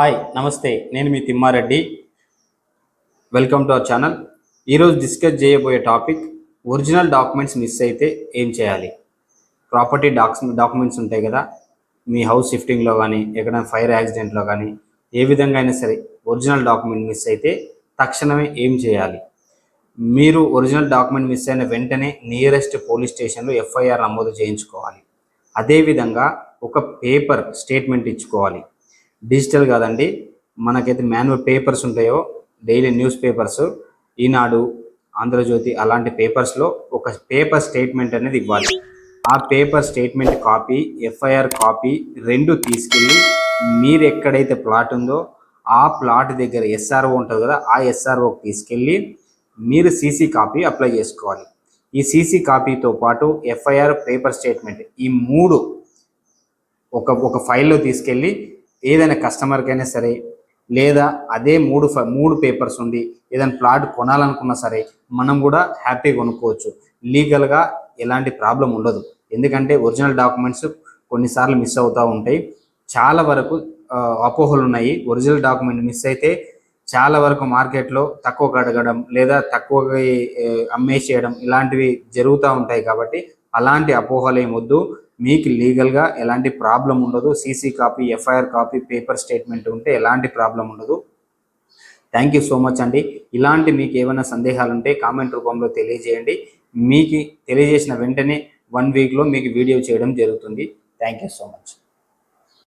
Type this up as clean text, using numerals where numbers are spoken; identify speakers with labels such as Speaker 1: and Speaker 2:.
Speaker 1: Hi నమస్తే, నేను మీ Thimmareddy. Welcome to our channel. ఈరోజు డిస్కస్ చేయబోయే టాపిక్ ఒరిజినల్ డాక్యుమెంట్స్ మిస్ అయితే ఏం చేయాలి. ప్రాపర్టీ డాక్యుమెంట్స్ ఉంటాయి కదా, మీ హౌస్ షిఫ్టింగ్లో కానీ ఎక్కడైనా ఫైర్ యాక్సిడెంట్లో కానీ ఏ విధంగా అయినా సరే ఒరిజినల్ డాక్యుమెంట్ మిస్ అయితే తక్షణమే ఏం చేయాలి. మీరు ఒరిజినల్ డాక్యుమెంట్ మిస్ అయిన వెంటనే నియరెస్ట్ పోలీస్ స్టేషన్లో ఎఫ్ఐఆర్ నమోదు చేయించుకోవాలి. అదేవిధంగా ఒక పేపర్ స్టేట్మెంట్ ఇచ్చుకోవాలి. డిజిటల్ కాదండి, మనకైతే మాన్యువల్ పేపర్స్ ఉంటాయో, డైలీ న్యూస్ పేపర్స్, ఈనాడు, ఆంధ్రజ్యోతి అలాంటి పేపర్స్లో ఒక పేపర్ స్టేట్మెంట్ అనేది ఇవ్వాలి. ఆ paper statement copy, FIR copy రెండు తీసుకెళ్ళి మీరు ఎక్కడైతే ప్లాట్ ఉందో ఆ ప్లాట్ దగ్గర ఎస్ఆర్ఓ ఉంటుంది కదా, ఆ ఎస్ఆర్ఓకి తీసుకెళ్ళి మీరు సీసీ కాపీ అప్లై చేసుకోవాలి. ఈ సీసీ కాపీతో పాటు ఎఫ్ఐఆర్, పేపర్ స్టేట్మెంట్ ఈ మూడు ఒక ఫైల్లో తీసుకెళ్ళి ఏదైనా కస్టమర్కైనా సరే, లేదా అదే మూడు పేపర్స్ ఉండి ఏదైనా ప్లాట్ కొనాలనుకున్నా సరే మనం కూడా హ్యాపీగా కొనుక్కోవచ్చు. లీగల్గా ఎలాంటి ప్రాబ్లం ఉండదు. ఎందుకంటే ఒరిజినల్ డాక్యుమెంట్స్ కొన్నిసార్లు మిస్ అవుతూ ఉంటాయి. చాలా వరకు అపోహలు ఉన్నాయి. ఒరిజినల్ డాక్యుమెంట్ మిస్ అయితే చాలా వరకు మార్కెట్లో తక్కువ అడగడం లేదా తక్కువగా అమ్మేసేయడం ఇలాంటివి జరుగుతూ ఉంటాయి. కాబట్టి అలాంటి అపోహలు ఏమొద్దు. మీకు లీగల్గా ఎలాంటి ప్రాబ్లం ఉండదు. CC copy, FIR copy, paper statement ఉంటే ఎలాంటి ప్రాబ్లం ఉండదు. థ్యాంక్ యూ సో మచ్ అండి. ఇలాంటి మీకు ఏమైనా సందేహాలు ఉంటే కామెంట్ రూపంలో తెలియజేయండి. మీకు తెలియజేసిన వెంటనే 1 వీక్లో మీకు వీడియో చేయడం జరుగుతుంది. Thank you so much.